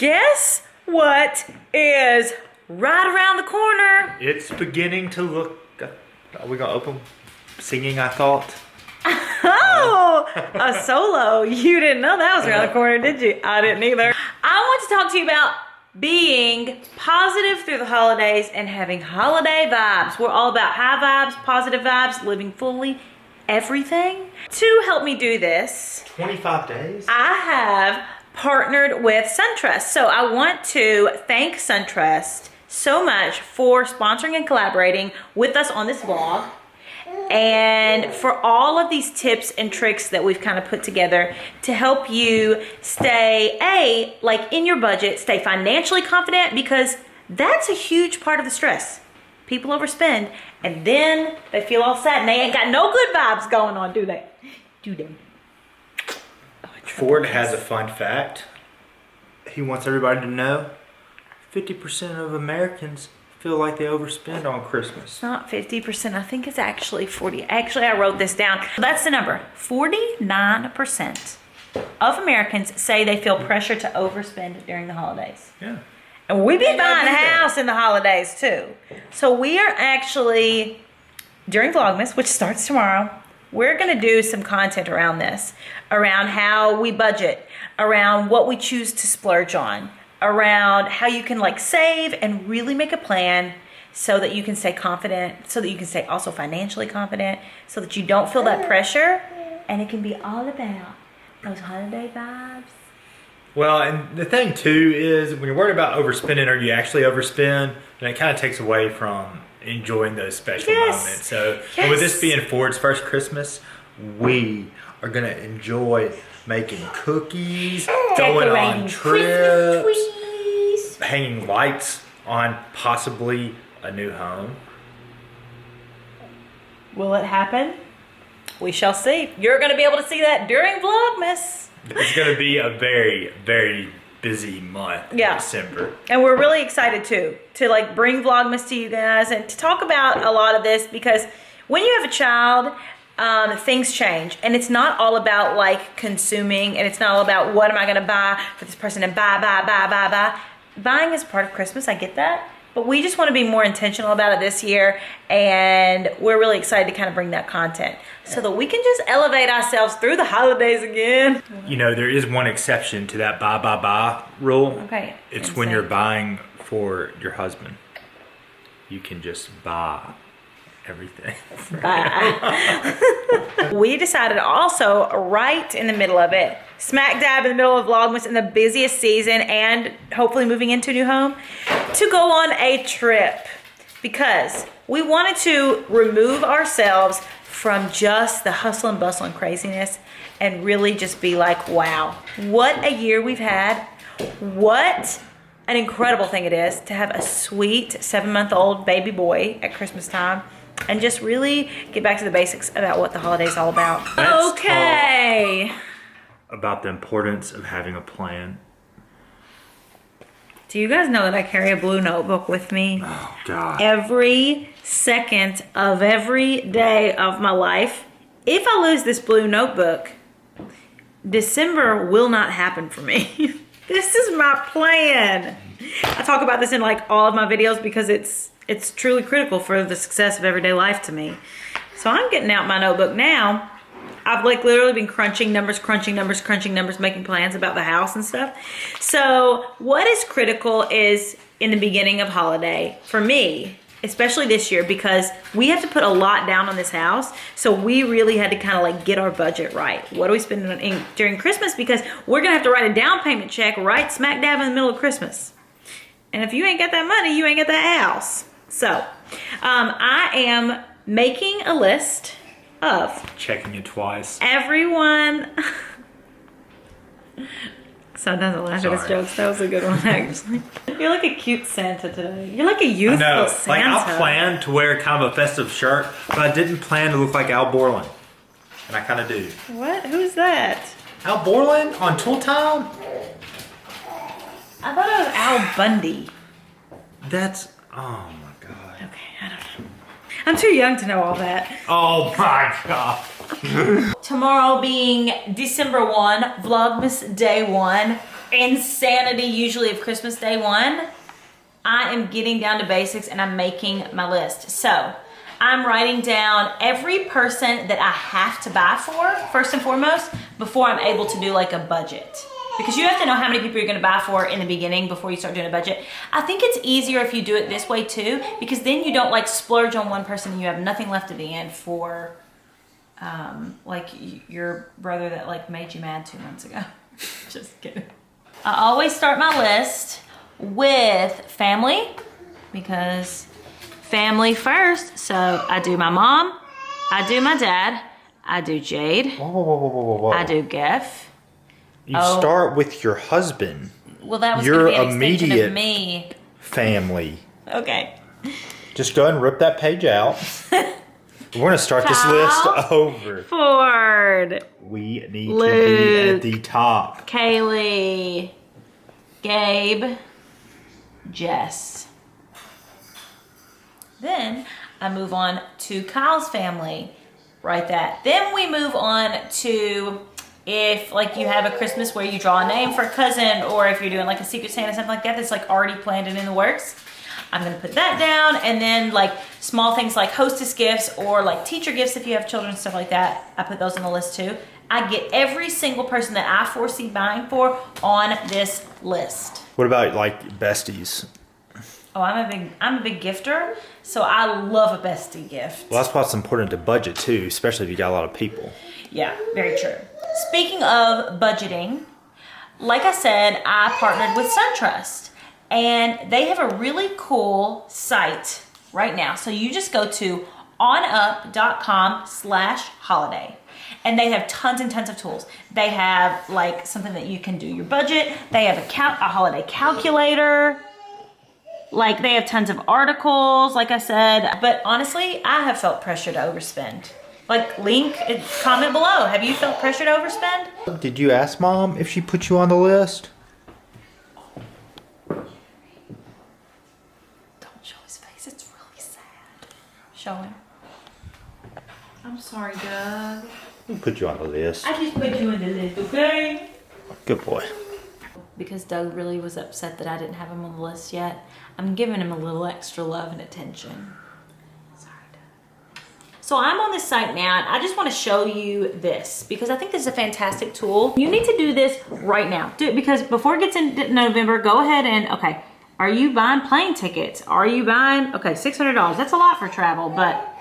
guess what is right around the corner? It's beginning to look. Are we gonna open singing? I thought. Oh, a solo. You didn't know that was around the corner, did you? I didn't either. I want to talk to you about being positive through the holidays and having holiday vibes. We're all about high vibes, positive vibes, living fully, everything. To help me do this, 25 days? I have partnered with SunTrust. So I want to thank SunTrust so much for sponsoring and collaborating with us on this vlog, and for all of these tips and tricks that we've kind of put together to help you stay, like in your budget, stay financially confident, because that's a huge part of the stress. People overspend and then they feel all sad and they ain't got no good vibes going on, do they? Do they? Ford has a fun fact. He wants everybody to know 50% of Americans feel like they overspend on Christmas. It's not 50%. I think it's actually 40. Actually, I wrote this down. That's the number. 49% of Americans say they feel pressure to overspend during the holidays. Yeah. And we be buying a house in the holidays too. So we are actually, during Vlogmas, which starts tomorrow, we're gonna do some content around this, around how we budget, around what we choose to splurge on, around how you can like save and really make a plan so that you can stay confident, so that you can stay also financially confident, so that you don't feel that pressure, and it can be all about those holiday vibes. Well, and the thing too is when you're worried about overspending or you actually overspend, then it kind of takes away from enjoying those special moments. So with this being Ford's first Christmas, we are going to enjoy making cookies, going on trips, hanging lights on possibly a new home. Will it happen? We shall see. You're going to be able to see that during Vlogmas. It's going to be a very, very busy month in December. And we're really excited too, to like bring Vlogmas to you guys and to talk about a lot of this, because when you have a child, things change, and it's not all about like consuming, and it's not all about what am I going to buy for this person and buy. Buying is part of Christmas. I get that. But we just want to be more intentional about it this year, and we're really excited to kind of bring that content so that we can just elevate ourselves through the holidays again. You know, there is one exception to that buy rule. Okay. It's when you're buying for your husband. You can just buy everything. We decided also right in the middle of it, smack dab in the middle of Vlogmas, in the busiest season and hopefully moving into a new home, to go on a trip, because we wanted to remove ourselves from just the hustle and bustle and craziness and really just be like, wow, what a year we've had. What an incredible thing it is to have a sweet 7-month-old baby boy at Christmas time, and just really get back to the basics about what the holiday's all about. Let's okay. talk about the importance of having a plan. Do you guys know that I carry a blue notebook with me? Oh, God. Every second of every day of my life. If I lose this blue notebook, December will not happen for me. This is my plan. I talk about this in like all of my videos because it's truly critical for the success of everyday life to me. So I'm getting out my notebook now. I've like literally been crunching numbers, making plans about the house and stuff. So what is critical is in the beginning of holiday for me, especially this year, because we have to put a lot down on this house. So we really had to kind of like get our budget right. What do we spend during Christmas? Because we're gonna have to write a down payment check right smack dab in the middle of Christmas. And if you ain't got that money, you ain't got that house. So I am making a list of checking it twice. Everyone. Son doesn't laugh at his jokes. That was a good one, actually. You're like a cute Santa today. You're like a youthful Santa. Like I planned to wear kind of a festive shirt, but I didn't plan to look like Al Borland. And I kind of do. What? Who's that? Al Borland on Tool Time? I thought it was Al Bundy. That's, oh my God. Okay, I don't know. I'm too young to know all that. Oh my God. Tomorrow being December 1, Vlogmas day 1, insanity usually of Christmas Day 1, I am getting down to basics and I'm making my list. So I'm writing down every person that I have to buy for, first and foremost, before I'm able to do like a budget. Because you have to know how many people you're gonna buy for in the beginning before you start doing a budget. I think it's easier if you do it this way too, because then you don't like splurge on one person and you have nothing left at the end for like your brother that like made you mad 2 months ago. Just kidding. I always start my list with family, because family first. So I do my mom, I do my dad, I do Jade, Whoa. I do Geff. You start with your husband. Well, that was your gonna be an extension immediate of me. family. Okay. Just go ahead and rip that page out. We're going to start this list over. Ford, We need Luke, to be at the top. Kaylee, Gabe, Jess. Then I move on to Kyle's family. Write that. Then we move on to if like you have a Christmas where you draw a name for a cousin, or if you're doing like a Secret Santa, something like that, that's like already planned and in the works. I'm gonna put that down, and then like small things like hostess gifts or like teacher gifts if you have children, stuff like that, I put those on the list too. I get every single person that I foresee buying for on this list. What about like besties? Oh, I'm a big gifter, so I love a bestie gift. Well, that's what's important to budget too, especially if you got a lot of people. Yeah, very true. Speaking of budgeting, like I said, I partnered with SunTrust. And they have a really cool site right now. So you just go to onup.com/holiday. And they have tons and tons of tools. They have like something that you can do your budget. They have a holiday calculator. Like they have tons of articles, like I said. But honestly, I have felt pressure to overspend. Like comment below. Have you felt pressure to overspend? Did you ask Mom if she put you on the list? It's really sad. Show him. I'm sorry, Doug. We put you on the list. I just put you in the list, okay? Good boy. Because Doug really was upset that I didn't have him on the list yet, I'm giving him a little extra love and attention. Sorry, Doug. So I'm on this site now, and I just want to show you this because I think this is a fantastic tool. You need to do this right now. Do it because before it gets into November, go ahead and, okay. Are you buying plane tickets? Are you buying, okay, $600. That's a lot for travel, but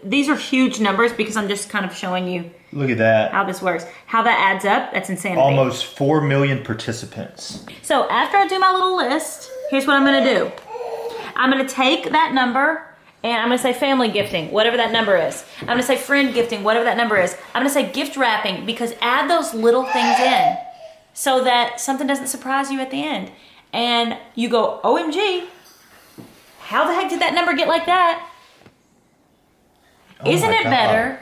these are huge numbers because I'm just kind of showing you Look at that. how this works. How that adds up, that's insanity. Almost 4 million participants. So after I do my little list, here's what I'm gonna do. I'm gonna take that number and I'm gonna say family gifting, whatever that number is. I'm gonna say friend gifting, whatever that number is. I'm gonna say gift wrapping because add those little things in so that something doesn't surprise you at the end. And you go, OMG, how the heck did that number get like that? Oh Isn't it God. better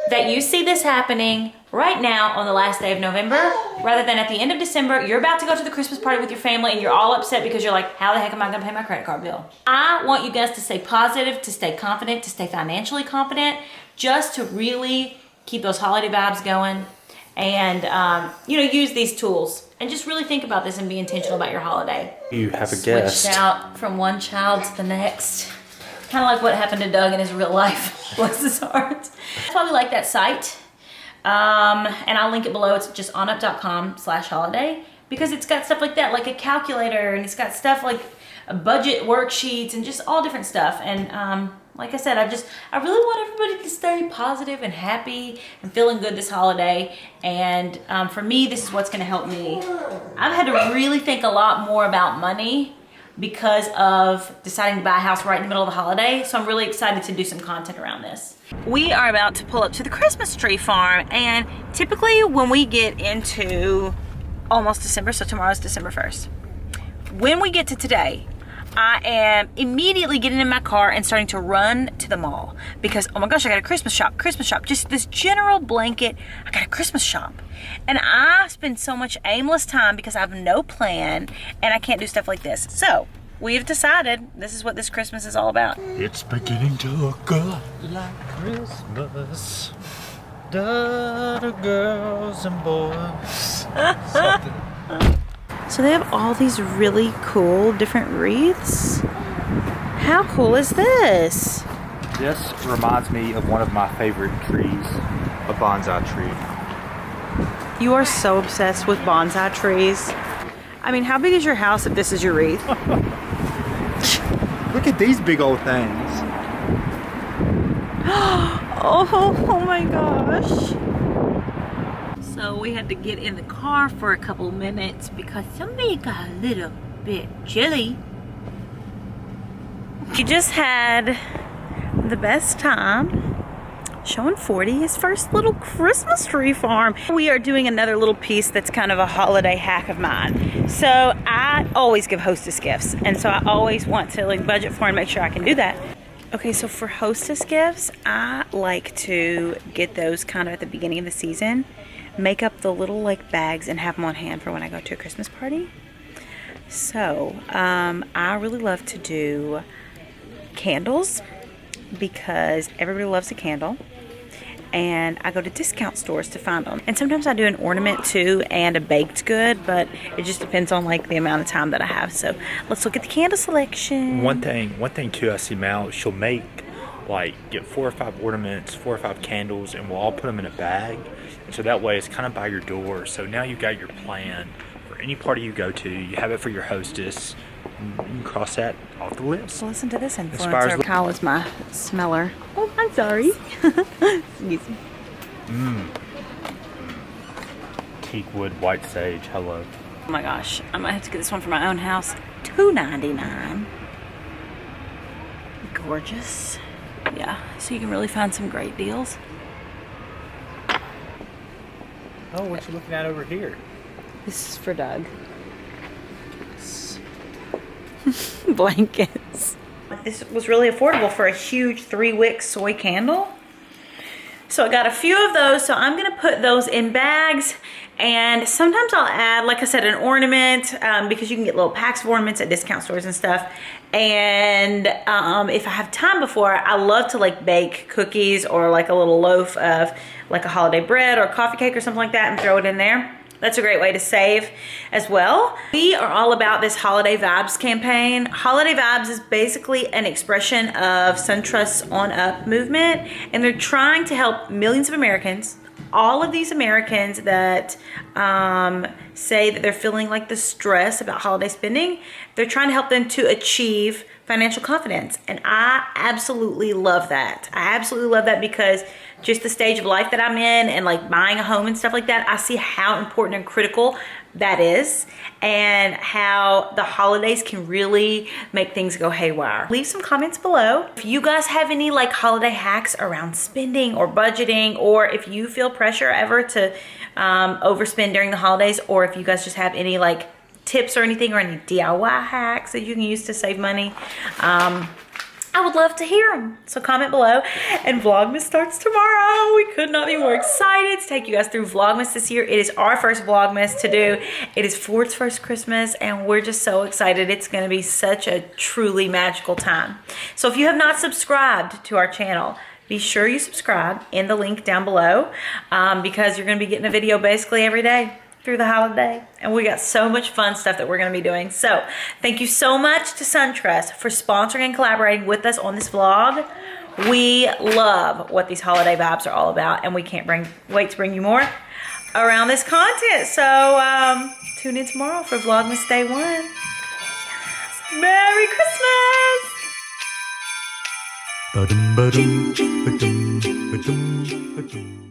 that you see this happening right now on the last day of November rather than at the end of December? You're about to go to the Christmas party with your family and you're all upset because you're like, how the heck am I gonna pay my credit card bill? I want you guys to stay positive, to stay confident, to stay financially confident, just to really keep those holiday vibes going and use these tools. And just really think about this and be intentional about your holiday. You have a guest. Switched out from one child to the next. Kind of like what happened to Doug in his real life. Bless his heart. That's why we like that site. And I'll link it below. It's just onup.com/holiday because it's got stuff like that, like a calculator, and it's got stuff like budget worksheets and just all different stuff. And like I said, I really want everybody to stay positive and happy and feeling good this holiday. And for me, this is what's going to help me. I've had to really think a lot more about money because of deciding to buy a house right in the middle of the holiday. So I'm really excited to do some content around this. We are about to pull up to the Christmas tree farm. And typically when we get into almost December, so tomorrow's December 1st, when we get to today, I am immediately getting in my car and starting to run to the mall because, oh my gosh, I got a Christmas shop, just this general blanket, I got a Christmas shop. And I spend so much aimless time because I have no plan and I can't do stuff like this. So we've decided this is what this Christmas is all about. It's beginning to look like Christmas. Da, da, girls and boys. Something. So they have all these really cool different wreaths. How cool is this? This reminds me of one of my favorite trees, a bonsai tree. You are so obsessed with bonsai trees. I mean, how big is your house if this is your wreath? Look at these big old things. Oh my gosh. So we had to get in the car for a couple minutes because somebody got a little bit chilly. He just had the best time showing 40 his first little Christmas tree farm. We are doing another little piece that's kind of a holiday hack of mine. So I always give Hostess gifts, and so I always want to like budget for and make sure I can do that. Okay, so for Hostess gifts, I like to get those kind of at the beginning of the season, make up the little like bags and have them on hand for when I go to a Christmas party. So I really love to do candles because everybody loves a candle, and I go to discount stores to find them. And sometimes I do an ornament too and a baked good, but it just depends on like the amount of time that I have. So let's look at the candle selection. One thing too, I see Mal, she'll make like get 4 or 5 ornaments, 4 or 5 candles, and we'll all put them in a bag. And so that way it's kind of by your door. So now you've got your plan for any party you go to. You have it for your hostess. You can cross that off the list. So listen to this influencer. Inspires- Kyle is my smeller. Oh, I'm sorry. Excuse me. Teakwood, white sage, hello. Oh my gosh, I might have to get this one for my own house. $2.99. Gorgeous. Yeah, so you can really find some great deals. Oh, what you looking at over here? This is for Doug. Blankets. This was really affordable for a huge 3-wick soy candle. So I got a few of those, so I'm gonna put those in bags, and sometimes I'll add, like I said, an ornament, because you can get little packs of ornaments at discount stores and stuff. And if I have time before, I love to like bake cookies or like a little loaf of like a holiday bread or coffee cake or something like that and throw it in there. That's a great way to save as well. We are all about this Holiday Vibes campaign. Holiday Vibes is basically an expression of SunTrust's On Up movement, and they're trying to help millions of Americans, all of these Americans that say that they're feeling like the stress about holiday spending. They're trying to help them to achieve financial confidence, and I absolutely love that. I absolutely love that because just the stage of life that I'm in and like buying a home and stuff like that, I see how important and critical that is and how the holidays can really make things go haywire. Leave some comments below. If you guys have any like holiday hacks around spending or budgeting, or if you feel pressure ever to overspend during the holidays, or if you guys just have any like tips or anything or any DIY hacks that you can use to save money, I would love to hear them. So comment below. And Vlogmas starts tomorrow. We could not be more excited to take you guys through Vlogmas this year. It is our first Vlogmas to do. It is Ford's first Christmas, and we're just so excited. It's going to be such a truly magical time. So if you have not subscribed to our channel, be sure you subscribe in the link down below, because you're going to be getting a video basically every day through the holiday, and we got so much fun stuff that we're going to be doing. So thank you so much to SunTrust for sponsoring and collaborating with us on this vlog. We love what these holiday vibes are all about, and we can't wait to bring you more around this content. So tune in tomorrow for Vlogmas Day 1. Yes. Merry Christmas!